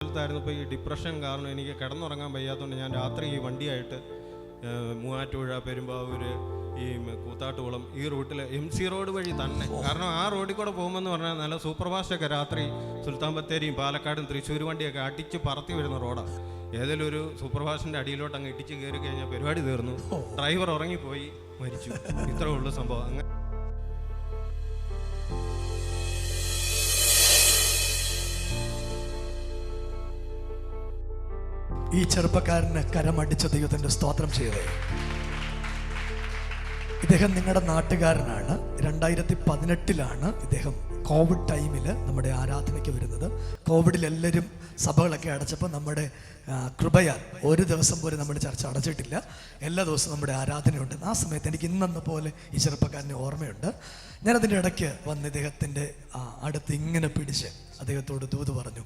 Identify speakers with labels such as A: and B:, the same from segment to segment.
A: ായിരുന്നപ്പോൾ ഈ ഡിപ്രഷൻ കാരണം എനിക്ക് കിടന്നുറങ്ങാൻ വയ്യാത്തതുകൊണ്ട് ഞാൻ രാത്രി ഈ വണ്ടിയായിട്ട് മൂവാറ്റുപുഴ, പെരുമ്പാവൂർ, ഈ കൂത്താട്ടുകുളം ഈ റൂട്ടിൽ MC റോഡ് വഴി തന്നെ. കാരണം ആ റോഡിൽ കൂടെ പോകുമെന്ന് പറഞ്ഞാൽ നല്ല സൂപ്പർ ഫാസ്റ്റൊക്കെ രാത്രി സുൽത്താൻ ബത്തേരിയും പാലക്കാടും തൃശ്ശൂർ വണ്ടിയൊക്കെ അടിച്ച് പറത്തി വരുന്ന റോഡാണ്. ഏതെങ്കിലും ഒരു സൂപ്പർ ഫാസ്റ്റിൻ്റെ അടിയിലോട്ട് അങ്ങ് ഇടിച്ച് കയറി കഴിഞ്ഞാൽ പരിപാടി തീർന്നു. ഡ്രൈവർ ഉറങ്ങിപ്പോയി, മരിച്ചു. ഇത്രേ ഉള്ളൂ സംഭവം. അങ്ങനെ
B: ഈ ചെറുപ്പക്കാരന് കരമടിച്ച ദൈവത്തിൻ്റെ സ്തോത്രം ചെയ്തേ. ഇദ്ദേഹം നിങ്ങളുടെ നാട്ടുകാരനാണ്. 2018 ഇദ്ദേഹം കോവിഡ് ടൈമിൽ നമ്മുടെ ആരാധനയ്ക്ക് വരുന്നത്. കോവിഡിൽ എല്ലാവരും സഭകളൊക്കെ അടച്ചപ്പോൾ നമ്മുടെ കൃപയാൽ ഒരു ദിവസം പോലും നമ്മുടെ ചർച്ച അടച്ചിട്ടില്ല. എല്ലാ ദിവസവും നമ്മുടെ ആരാധനയുണ്ട്. ആ സമയത്ത് എനിക്ക് ഇന്നെന്ന പോലെ ഈ ചെറുപ്പക്കാരനെ ഓർമ്മയുണ്ട്. ഞാനതിൻ്റെ ഇടയ്ക്ക് വന്ന് ഇദ്ദേഹത്തിൻ്റെ അടുത്ത് ഇങ്ങനെ പിടിച്ച് അദ്ദേഹത്തോട് ദൂത് പറഞ്ഞു,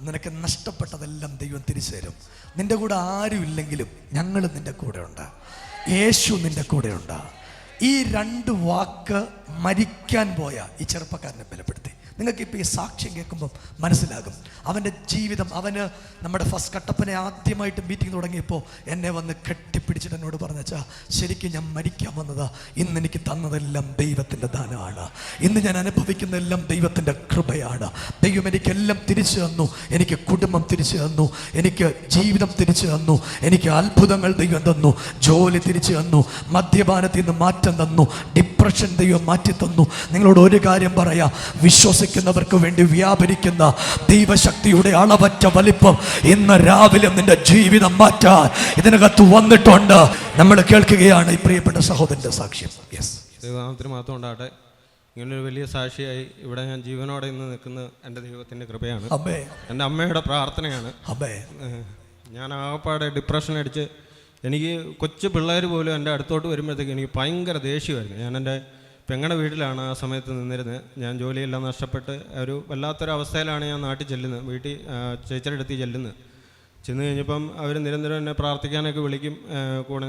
B: നിനക്ക് നഷ്ടപ്പെട്ടതെല്ലാം ദൈവം തിരിച്ചു തരും. നിൻ്റെ കൂടെ ആരും ഇല്ലെങ്കിലും ഞങ്ങൾ നിൻ്റെ കൂടെ ഉണ്ട്, യേശു നിൻ്റെ കൂടെ ഉണ്ട്. ഈ 2 വാക്ക് മരിക്കാൻ പോയ ഈ ചെറുപ്പക്കാരനെ ബലപ്പെടുത്തി. നിങ്ങൾക്കിപ്പോൾ ഈ സാക്ഷ്യം കേൾക്കുമ്പം മനസ്സിലാകും അവൻ്റെ ജീവിതം. അവന് നമ്മുടെ ഫസ്റ്റ് കട്ടപ്പനെ ആദ്യമായിട്ട് മീറ്റിംഗ് തുടങ്ങിയപ്പോൾ എന്നെ വന്ന് കെട്ടിപ്പിടിച്ചിട്ട് എന്നോട് പറഞ്ഞാ, ശരിക്കും ഞാൻ മരിക്കാൻ വന്നതാ, ഇന്ന് എനിക്ക് തന്നതെല്ലാം ദൈവത്തിൻ്റെ ദാനമാണ്, ഇന്ന് ഞാൻ അനുഭവിക്കുന്നതെല്ലാം ദൈവത്തിൻ്റെ കൃപയാണ്. ദൈവം എനിക്കെല്ലാം തിരിച്ചു തന്നു. എനിക്ക് കുടുംബം തിരിച്ചു തന്നു, എനിക്ക് ജീവിതം തിരിച്ചു തന്നു, എനിക്ക് അത്ഭുതങ്ങൾ ദൈവം തന്നു, ജോലി തിരിച്ചു തന്നു, മദ്യപാനത്തിൽ നിന്ന് മാറ്റം തന്നു, ഡിപ്രഷൻ ദൈവം മാറ്റി തന്നു. നിങ്ങളോട് ഒരു കാര്യം പറയാം, വിശ്വസിക്കുന്നവർക്ക് വേണ്ടി വ്യാപരിക്കുന്ന ദൈവശക്തിയുടെ അളവറ്റ വലിപ്പം ഇന്ന് രാവിലെ നിന്റെ ജീവിതം മാറ്റാൻ ഇതിനകത്ത് വന്നിട്ടുണ്ട്. നമ്മൾ കേൾക്കുകയാണ് ഈ പ്രിയപ്പെട്ട സഹോദരന്റെ സാക്ഷ്യം.
A: ദൈവനാമത്തിന് മാത്രം ഉണ്ടാകട്ടെ. ഇങ്ങനൊരു വലിയ സാക്ഷിയായി ഇവിടെ ഞാൻ ജീവനോടെ ഇന്ന് നിൽക്കുന്ന എൻ്റെ ദൈവത്തിൻ്റെ കൃപയാണ്, എൻ്റെ അമ്മയുടെ പ്രാർത്ഥനയാണ്. ഞാൻ ആകപ്പാടെ ഡിപ്രഷൻ അടിച്ച്, എനിക്ക് കൊച്ചു പിള്ളേർ പോലും എൻ്റെ അടുത്തോട്ട് വരുമ്പോഴത്തേക്ക് എനിക്ക് ഭയങ്കര ദേഷ്യമായിരുന്നു. ഞാൻ എൻ്റെ പെങ്ങളുടെ വീട്ടിലാണ് ആ സമയത്ത് നിന്നിരുന്നത്. ഞാൻ ജോലിയെല്ലാം നഷ്ടപ്പെട്ട് ഒരു വല്ലാത്തൊരവസ്ഥയിലാണ് ഞാൻ നാട്ടിൽ ചെല്ലുന്നത്. വീട്ടിൽ ചേച്ചിയുടെ അടുത്ത് ചെന്ന് കഴിഞ്ഞപ്പം അവർ നിരന്തരം എന്നെ പ്രാർത്ഥിക്കാനൊക്കെ വിളിക്കും.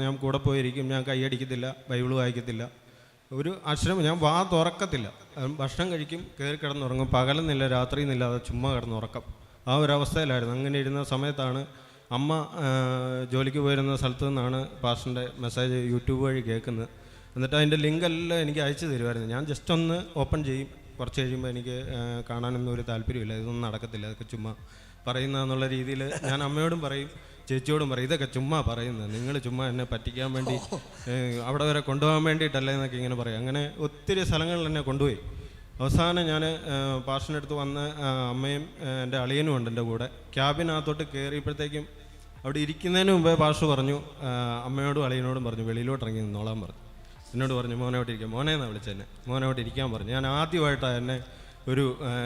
A: ഞാൻ കൂടെ പോയിരിക്കും. ഞാൻ കൈയടിക്കത്തില്ല, ബൈബിൾ വായിക്കത്തില്ല, ഒരു അക്ഷരം ഞാൻ വാ തുറക്കത്തില്ല. ഭക്ഷണം കഴിക്കും, കയറി കിടന്നുറങ്ങും, പകലെന്നില്ല രാത്രിയെന്നില്ലാതെ ചുമ്മാ കിടന്നുറക്കം. ആ ഒരു അവസ്ഥയിലായിരുന്നു. അങ്ങനെ ഇരുന്ന സമയത്താണ് അമ്മ ജോലിക്ക് പോയിരുന്ന സ്ഥലത്തു നിന്നാണ് പാസ്റ്ററിൻ്റെ മെസ്സേജ് യൂട്യൂബ് വഴി കേൾക്കുന്നത്. എന്നിട്ട് അതിൻ്റെ ലിങ്കെല്ലാം എനിക്ക് അയച്ചു തരുമായിരുന്നു. ഞാൻ ജസ്റ്റ് ഒന്ന് ഓപ്പൺ ചെയ്യും. കുറച്ച് കഴിയുമ്പോൾ എനിക്ക് കാണാനൊന്നും ഒരു താല്പര്യമില്ല, ഇതൊന്നും നടക്കത്തില്ല, ഇതൊക്കെ ചുമ്മാ പറയുന്നതെന്നുള്ള രീതിയിൽ ഞാൻ അമ്മയോടും പറയും, ചേച്ചിയോടും പറയും, ഇതൊക്കെ ചുമ്മാ പറയുന്നത്, നിങ്ങൾ ചുമ്മാ എന്നെ പറ്റിക്കാൻ വേണ്ടി അവിടെ വരെ കൊണ്ടുപോകാൻ വേണ്ടിയിട്ടല്ലേ എന്നൊക്കെ ഇങ്ങനെ പറയും. അങ്ങനെ ഒത്തിരി സ്ഥലങ്ങളിൽ എന്നെ കൊണ്ടുപോയി. അവസാനം ഞാൻ പാസ്റ്ററിൻ്റെ അടുത്ത് വന്ന് അമ്മയും എൻ്റെ അളിയനും ഉണ്ട് എൻ്റെ കൂടെ. ക്യാബിനകത്തോട്ട് കയറിയപ്പോഴത്തേക്കും അവിടെ ഇരിക്കുന്നതിന് മുമ്പേ പാസ്റ്റർ പറഞ്ഞു, അമ്മയോടും അളിയനോടും പറഞ്ഞു വെളിയിലോട്ട് ഇറങ്ങി നിന്നോളാൻ പറഞ്ഞു. എന്നോട് പറഞ്ഞു മോനോട്ട് ഇരിക്കാം, മോനേന്നാണ് വിളിച്ചെന്നെ, മോനോട്ട് ഇരിക്കാൻ പറഞ്ഞു. ഞാൻ ആദ്യമായിട്ടാണ് എന്നെ ഒരു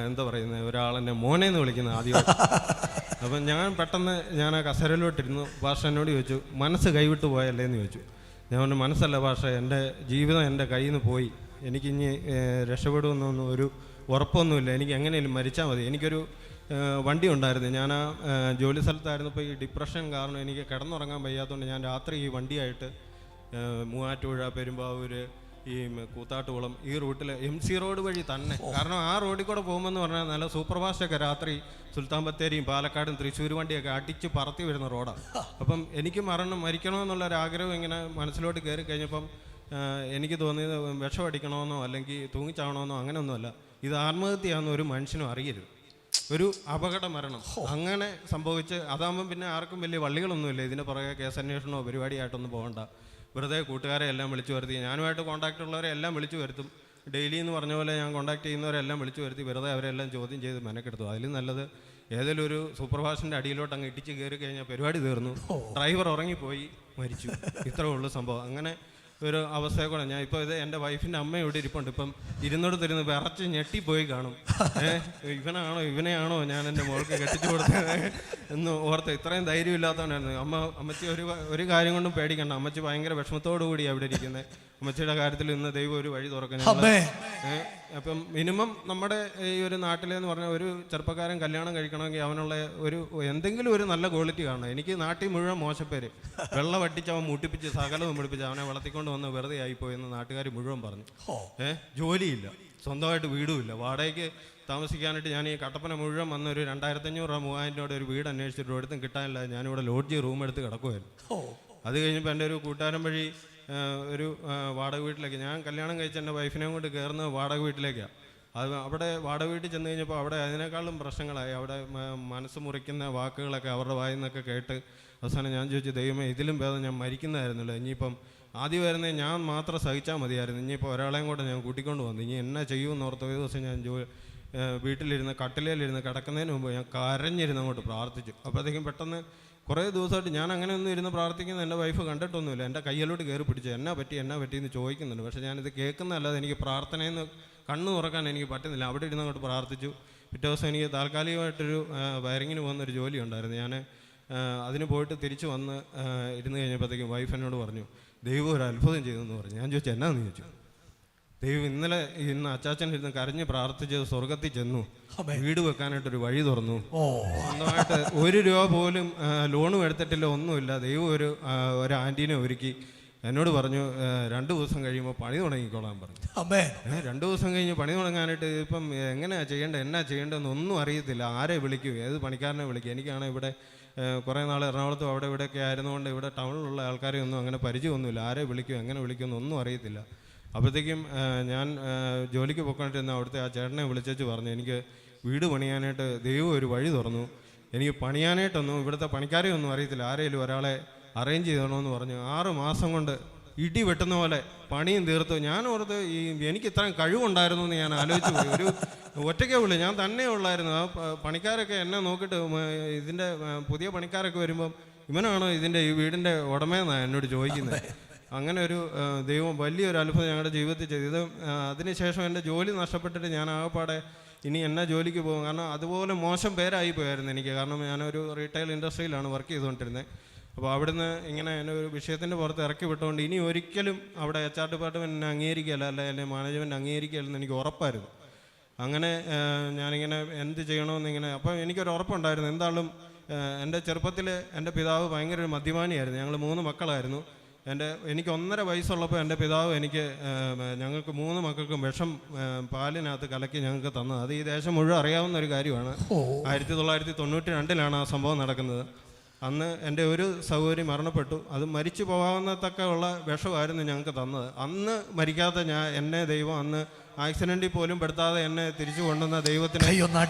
A: എന്താ പറയുന്നത്, ഒരാളെന്നെ മോനേന്ന് വിളിക്കുന്നത് ആദ്യമായിട്ട്. അപ്പം ഞാൻ പെട്ടെന്ന് ഞാൻ ആ കസേരയിലോട്ടിരുന്നു. പാസ്റ്റർ എന്നോട് ചോദിച്ചു, മനസ്സ് കൈവിട്ട് പോയല്ലേ എന്ന് ചോദിച്ചു. ഞാൻ പറഞ്ഞു, മനസ്സല്ല പാസ്റ്റർ, എൻ്റെ ജീവിതം എൻ്റെ കയ്യിൽ നിന്ന് പോയി, എനിക്കിനി രക്ഷപ്പെടുമെന്നൊന്നും ഒരു ഉറപ്പൊന്നുമില്ല, എനിക്ക് എങ്ങനെയും മരിച്ചാൽ മതി. എനിക്കൊരു വണ്ടി ഉണ്ടായിരുന്നു. ഞാൻ ആ ജോലി സ്ഥലത്തായിരുന്നപ്പോൾ ഈ ഡിപ്രഷൻ കാരണം എനിക്ക് കിടന്നുറങ്ങാൻ വയ്യാത്തതുകൊണ്ട് ഞാൻ രാത്രി ഈ വണ്ടിയായിട്ട് മൂവാറ്റുപുഴ, പെരുമ്പാവൂർ, ഈ കൂത്താട്ടുകുളം ഈ റൂട്ടിൽ MC റോഡ് വഴി തന്നെ. കാരണം ആ റോഡിൽ കൂടെ പോകുമെന്ന് പറഞ്ഞാൽ നല്ല സൂപ്പർ ഫാസ്റ്റൊക്കെ രാത്രി സുൽത്താൻ ബത്തേരിയും പാലക്കാടും തൃശ്ശൂർ വണ്ടിയൊക്കെ അടിച്ച് പറത്തി വരുന്ന റോഡാണ്. അപ്പം എനിക്ക് വിഷമടിക്കണമെന്നുള്ളൊരാഗ്രഹം ഇങ്ങനെ മനസ്സിലോട്ട് കയറി കഴിഞ്ഞപ്പം എനിക്ക് തോന്നിയത് വിഷമടിക്കണമെന്നോ അല്ലെങ്കിൽ തൂങ്ങിച്ചാവണമെന്നോ അങ്ങനെയൊന്നുമല്ല. ഇത് ആത്മഹത്യയാണെന്ന് ഒരു മനുഷ്യനും അറിയരുത്, ഒരു അപകട മരണം അങ്ങനെ സംഭവിച്ച്. അതാകുമ്പം പിന്നെ ആർക്കും വലിയ വള്ളികളൊന്നുമില്ല, ഇതിൻ്റെ പുറകെ കേസ് അന്വേഷണമോ പരിപാടിയായിട്ടൊന്നും പോകണ്ട. വെറുതെ കൂട്ടുകാരെ എല്ലാം വിളിച്ചു വരുത്തി, ഞാനുമായിട്ട് കോൺടാക്റ്റ് ഉള്ളവരെ എല്ലാം വിളിച്ചു വരുത്തും. ഡെയിലി എന്ന് പറഞ്ഞ പോലെ ഞാൻ കോൺടാക്ട് ചെയ്യുന്നവരെല്ലാം വിളിച്ചു വരുത്തി വെറുതെ അവരെല്ലാം ചോദ്യം ചെയ്ത് മെനക്കെടുത്തു. അതിലും നല്ലത് ഏതെങ്കിലും ഒരു സൂപ്പർ ഫാസ്റ്റിൻ്റെ അടിയിലോട്ട് അങ്ങ് ഇടിച്ച് കയറി കഴിഞ്ഞാൽ പരിപാടി തീർന്നു. ഡ്രൈവർ ഉറങ്ങിപ്പോയി, മരിച്ചു. ഇത്രേ ഉള്ളൂ സംഭവം. അങ്ങനെ ഒരു അവസ്ഥയെ കൂടെ ഞാൻ ഇപ്പോൾ ഇത് എൻ്റെ വൈഫിൻ്റെ അമ്മ ഇവിടെ ഇരിപ്പുണ്ട്. ഇപ്പം ഇരുന്നിടത്തിരുന്ന് വിറച്ച് ഞെട്ടിപ്പോയി കാണും. ഇവനെയാണോ ഞാൻ എൻ്റെ മോൾക്ക് കെട്ടിച്ചു കൊടുത്തത് എന്ന് ഓർത്ത് ഇത്രയും ധൈര്യം ഇല്ലാത്തവനായിരുന്നു. അമ്മച്ചി ഒരു കാര്യം കൊണ്ടും പേടിക്കണ്ട. അമ്മച്ചി ഭയങ്കര വിഷമത്തോടു കൂടി അവിടെ ഇരിക്കുന്നത്. അമ്മച്ചിയുടെ കാര്യത്തിൽ ഇന്ന് ദൈവം ഒരു വഴി തുറക്കണം. അപ്പം മിനിമം നമ്മുടെ ഈ ഒരു നാട്ടിലെന്ന് പറഞ്ഞാൽ ഒരു ചെറുപ്പക്കാരൻ കല്യാണം കഴിക്കണമെങ്കിൽ അവനുള്ള എന്തെങ്കിലും ഒരു നല്ല ക്വാളിറ്റി കാണണം. എനിക്ക് നാട്ടിൽ മുഴുവൻ മോശപ്പേര്, വെള്ളം അടിച്ച് അവൻ മുട്ടിപ്പിച്ച് സകലവും മുടിപ്പിച്ച് അവനെ വളർത്തിക്കൊണ്ട് വന്ന് വെറുതെ ആയിപ്പോയെന്ന് നാട്ടുകാർ മുഴുവൻ പറഞ്ഞു. ജോലിയില്ല, സ്വന്തമായിട്ട് വീടുമില്ല. വാടകയ്ക്ക് താമസിക്കാനായിട്ട് ഞാൻ ഈ കട്ടപ്പന മുഴുവൻ വന്ന ഒരു 2500 രൂപ 3000 രൂപയുടെ ഒരു വീട് അന്വേഷിച്ചിട്ട് ഒരിടത്തും കിട്ടാനില്ല. ഞാനിവിടെ ലോഡ്ജ് റൂം എടുത്ത് കിടക്കുമായിരുന്നു. അത് കഴിഞ്ഞപ്പോൾ എൻ്റെ ഒരു കൂട്ടുകാരൻ വഴി ഒരു വാടക വീട്ടിലേക്ക്, ഞാൻ കല്യാണം കഴിച്ച എൻ്റെ വൈഫിനെയും കൊണ്ട് കയറുന്നത് വാടക വീട്ടിലേക്കാണ്. അത് അവിടെ വാടക വീട്ടിൽ ചെന്ന് കഴിഞ്ഞപ്പോൾ അവിടെ അതിനേക്കാളും പ്രശ്നങ്ങളായി. അവിടെ മനസ്സ് മുറിക്കുന്ന വാക്കുകളൊക്കെ അവരുടെ വായിൽ നിന്നൊക്കെ കേട്ട് അവസാനം ഞാൻ ചോദിച്ചു, ദൈവമേ ഇതിലും ഭേദം ഞാൻ മരിക്കുന്നതായിരുന്നല്ലോ. ഇനിയിപ്പം ആദ്യം വരുന്നത് ഞാൻ മാത്രം സഹിച്ചാൽ മതിയായിരുന്നു. ഇനിയിപ്പോൾ ഒരാളെയും കൂടെ ഞാൻ കൂട്ടിക്കൊണ്ട് വന്നു. ഇനി എന്നാ ചെയ്യുമെന്ന് ഓർത്ത് ഒരു ദിവസം ഞാൻ വീട്ടിലിരുന്ന് കട്ടിലേലിരുന്ന് കിടക്കുന്നതിന് മുമ്പ് ഞാൻ കരഞ്ഞിരുന്ന് അങ്ങോട്ട് പ്രാർത്ഥിച്ചു. അപ്പോഴത്തേക്കും പെട്ടെന്ന് കുറേ ദിവസമായിട്ട് ഞാൻ അങ്ങനെ ഒന്നും ഇരുന്ന് പ്രാർത്ഥിക്കുന്നത് എൻ്റെ വൈഫ് കണ്ടിട്ടൊന്നുമില്ല. എൻ്റെ കയ്യിലോട്ട് കയറി പിടിച്ചു എന്നാ പറ്റി എന്ന് ചോദിക്കുന്നുണ്ട്. പക്ഷേ ഞാനിത് കേൾക്കുന്നതല്ലാതെ എനിക്ക് പ്രാർത്ഥനയിൽ നിന്ന് കണ്ണ് തുറക്കാൻ എനിക്ക് പറ്റുന്നില്ല. അവിടെ ഇരുന്ന് അങ്ങോട്ട് പ്രാർത്ഥിച്ചു. പിറ്റേ ദിവസം എനിക്ക് താൽക്കാലികമായിട്ടൊരു വയറിങ്ങിന് പോകുന്നൊരു ജോലി ഉണ്ടായിരുന്നു. ഞാൻ അതിന് പോയിട്ട് തിരിച്ച് വന്ന് ഇരുന്ന് കഴിഞ്ഞപ്പോഴത്തേക്കും വൈഫ് എന്നോട് പറഞ്ഞു, ദൈവം ഒരു അത്ഭുതം ചെയ്തെന്ന് പറഞ്ഞു. ഞാൻ ചോദിച്ചു എന്നാന്ന് ചോദിച്ചു. ദൈവം ഇന്ന് അച്ചാച്ചൻ ഇരുന്ന് കരഞ്ഞ് പ്രാർത്ഥിച്ച് സ്വർഗത്തിൽ ചെന്നു, വീട് വെക്കാനായിട്ടൊരു വഴി തുറന്നു. സ്വന്തമായിട്ട് 1 രൂപ പോലും ലോണും എടുത്തിട്ടില്ല, ഒന്നുമില്ല. ദൈവം ഒരു ആൻറ്റീനെ ഒരുക്കി എന്നോട് പറഞ്ഞു 2 ദിവസം കഴിയുമ്പോൾ പണി തുടങ്ങിക്കോളാൻ പറഞ്ഞു. 2 ദിവസം കഴിഞ്ഞ് പണി തുടങ്ങാനായിട്ട് ഇപ്പം എങ്ങനെയാ ചെയ്യേണ്ടത് എന്നാ ചെയ്യേണ്ടതെന്ന് ഒന്നും അറിയത്തില്ല. ആരെ വിളിക്കും, ഏത് പണിക്കാരനെ വിളിക്കും. എനിക്കാണെങ്കിൽ ഇവിടെ കുറേ നാൾ എറണാകുളത്തും അവിടെ ഇവിടെയൊക്കെ ആയിരുന്നുകൊണ്ട് ഇവിടെ ടൗണിലുള്ള ആൾക്കാരെ ഒന്നും അങ്ങനെ പരിചയമൊന്നുമില്ല. ആരെ വിളിക്കും എങ്ങനെ വിളിക്കുമെന്നൊന്നും അറിയത്തില്ല. അപ്പോഴത്തേക്കും ഞാൻ ജോലിക്ക് പോയിക്കൊണ്ടിരുന്ന അവിടുത്തെ ആ ചേട്ടനെ വിളിച്ചു പറഞ്ഞു, എനിക്ക് വീട് പണിയാനായിട്ട് ദൈവം ഒരു വഴി തുറന്നു. എനിക്ക് പണിയാനായിട്ടൊന്നും ഇവിടുത്തെ പണിക്കാരെ ഒന്നും അറിയത്തില്ല, ആരെങ്കിലും ഒരാളെ അറേഞ്ച് ചെയ്തണമെന്ന് പറഞ്ഞു. 6 മാസം കൊണ്ട് ഇടി വെട്ടുന്ന പോലെ പണിയും തീർത്തു. ഞാൻ ഓർത്ത് എനിക്ക് ഇത്രയും കഴിവുണ്ടായിരുന്നു എന്ന് ഞാൻ ആലോചിച്ച് പോയി. ഒരു ഒറ്റയ്ക്കേ ഉള്ളൂ, ഞാൻ തന്നെ ഉള്ളായിരുന്നു. ആ പണിക്കാരൊക്കെ എന്നെ നോക്കിയിട്ട് ഇതിൻ്റെ പുതിയ പണിക്കാരൊക്കെ വരുമ്പം ഇവനാണോ ഇതിൻ്റെ ഈ വീടിൻ്റെ ഉടമയെന്നാണ് എന്നോട് ചോദിക്കുന്നത്. അങ്ങനെ ഒരു ദൈവം വലിയൊരു അത്ഭുതം ഞങ്ങളുടെ ജീവിതത്തിൽ ചെയ്തത്. അതിനുശേഷം എൻ്റെ ജോലി നഷ്ടപ്പെട്ടിട്ട് ഞാൻ ആകെപ്പാടെ ഇനി എന്നാ ജോലിക്ക് പോകും. കാരണം അതുപോലെ മോശം പേരായി പോയായിരുന്നു എനിക്ക്. കാരണം ഞാനൊരു റീറ്റെയിൽ ഇൻഡസ്ട്രിയിലാണ് വർക്ക് ചെയ്തുകൊണ്ടിരുന്നത്. അപ്പോൾ അവിടുന്ന് ഇങ്ങനെ എന്നെ ഒരു വിഷയത്തിൻ്റെ പുറത്ത് ഇറക്കി വിട്ടുകൊണ്ട് ഇനി ഒരിക്കലും അവിടെ HR ഡിപ്പാർട്ട്മെൻറ്റിനെ അംഗീകരിക്കുകയല്ല, അല്ലെങ്കിൽ മാനേജ്മെൻറ്റ് അംഗീകരിക്കുകയല്ലെന്ന് എനിക്ക് ഉറപ്പായിരുന്നു. അങ്ങനെ ഞാനിങ്ങനെ എന്ത് ചെയ്യണമെന്നിങ്ങനെ, അപ്പോൾ എനിക്കൊരു ഉറപ്പുണ്ടായിരുന്നു. എന്തായാലും എൻ്റെ ചെറുപ്പത്തിൽ എൻ്റെ പിതാവ് ഭയങ്കര ഒരു മദ്യപാനിയായിരുന്നു. ഞങ്ങൾ 3 മക്കളായിരുന്നു. എനിക്ക് 1.5 വയസ്സുള്ളപ്പോൾ എൻ്റെ പിതാവ് ഞങ്ങൾക്ക് 3 മക്കൾക്കും വിഷം പാലിനകത്ത് കലക്കി ഞങ്ങൾക്ക് തന്നത്. അത് ഈ ദേശം മുഴുവൻ അറിയാവുന്ന ഒരു കാര്യമാണ്. 1992 ആ സംഭവം നടക്കുന്നത്. അന്ന് എൻ്റെ ഒരു സഹോദരി മരണപ്പെട്ടു. അത് മരിച്ചു പോകാവുന്നതൊക്കെയുള്ള വിഷമായിരുന്നു ഞങ്ങൾക്ക് തന്നത്. അന്ന് മരിക്കാത്ത എന്നെ ദൈവം അന്ന് ആക്സിഡൻറ്റിൽ പോലും പെടുത്താതെ എന്നെ തിരിച്ചു കൊണ്ടുവന്ന ദൈവത്തിന്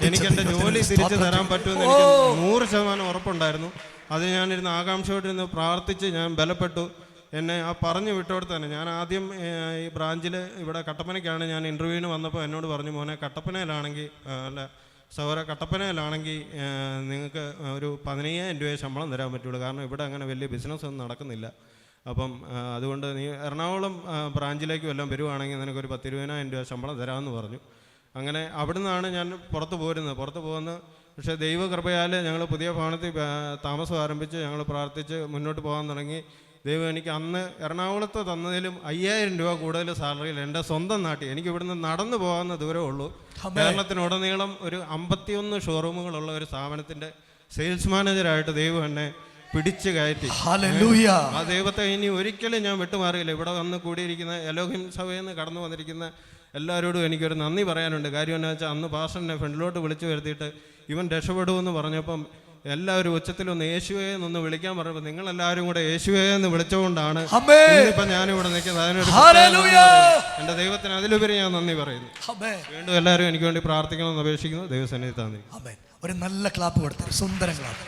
A: എനിക്ക് എൻ്റെ ജോലി തിരിച്ചു തരാൻ പറ്റുമെന്ന് എനിക്ക് 100% ഉറപ്പുണ്ടായിരുന്നു. അത് ഞാനിരുന്ന് ആകാംക്ഷയോട്ടിരുന്ന് പ്രാർത്ഥിച്ച് ഞാൻ ബലപ്പെട്ടു. എന്നെ ആ പറഞ്ഞു വിട്ടോടത്ത് തന്നെ ഞാൻ ആദ്യം ഈ ബ്രാഞ്ചിൽ ഇവിടെ കട്ടപ്പനയ്ക്കാണ് ഞാൻ ഇൻ്റർവ്യൂവിന് വന്നപ്പോൾ എന്നോട് പറഞ്ഞു, മോനെ കട്ടപ്പനയിലാണെങ്കിൽ നിങ്ങൾക്ക് ഒരു 15,000 രൂപയെ ശമ്പളം തരാൻ പറ്റുള്ളൂ. കാരണം ഇവിടെ അങ്ങനെ വലിയ ബിസിനസ് ഒന്നും നടക്കുന്നില്ല. അപ്പം അതുകൊണ്ട് നീ എറണാകുളം ബ്രാഞ്ചിലേക്ക് വല്ലതും വരുവാണെങ്കിൽ നിനക്കൊരു 10,000-20,000 രൂപ ശമ്പളം തരാമെന്ന് പറഞ്ഞു. അങ്ങനെ അവിടെ നിന്നാണ് ഞാൻ പുറത്ത് പോകുന്നത്. പക്ഷേ ദൈവകൃപയാൽ ഞങ്ങൾ പുതിയ ഭവനത്തിൽ താമസം ആരംഭിച്ച് ഞങ്ങൾ പ്രാർത്ഥിച്ച് മുന്നോട്ട് പോകാൻ തുടങ്ങി. ദൈവം എനിക്ക് അന്ന് എറണാകുളത്ത് തന്നതിലും 5,000 രൂപ കൂടുതൽ സാലറിയിൽ എൻ്റെ സ്വന്തം നാട്ടിൽ എനിക്ക് ഇവിടുന്ന് നടന്നു പോകാവുന്ന ദൂരമേ ഉള്ളൂ. കേരളത്തിനുടനീളം ഒരു 51 ഷോറൂമുകളുള്ള ഒരു സ്ഥാപനത്തിൻ്റെ സെയിൽസ് മാനേജറായിട്ട് ദൈവം എന്നെ പിടിച്ചു കയറ്റി. ആ ദൈവത്തെ ഇനി ഒരിക്കലും ഞാൻ വിട്ടുമാറിയില്ല. ഇവിടെ വന്ന് കൂടിയിരിക്കുന്ന എലോഹിം സഭയിൽ നിന്ന് കടന്നു വന്നിരിക്കുന്ന എല്ലാവരോടും എനിക്കൊരു നന്ദി പറയാനുണ്ട്. കാര്യം എന്താ വെച്ചാൽ അന്ന് പാസ്റ്ററിനെ ഫ്രണ്ടിലോട്ട് വിളിച്ചു വരുത്തിയിട്ട് ഇവൻ രക്ഷപ്പെടുമെന്ന് പറഞ്ഞപ്പം എല്ലാവരും ഉച്ചത്തിലൊന്ന് യേശുവേ എന്നൊന്ന് വിളിക്കാൻ പറഞ്ഞപ്പോൾ നിങ്ങളെല്ലാവരും കൂടെ യേശുവേ എന്ന് വിളിച്ചുകൊണ്ടാണ് ഇപ്പം ഞാനിവിടെ നിൽക്കുന്നത്. അതിനൊരു എൻ്റെ ദൈവത്തിന് അതിലുപരി ഞാൻ നന്ദി പറയുന്നു. വീണ്ടും എല്ലാവരും എനിക്ക് വേണ്ടി പ്രാർത്ഥിക്കണമെന്ന് അപേക്ഷിക്കുന്നു. ദൈവസന്നിധി താന്നി
B: ഒരു നല്ല ക്ലാപ്പ് കൊടുത്തു, സുന്ദര ക്ലാപ്പ്.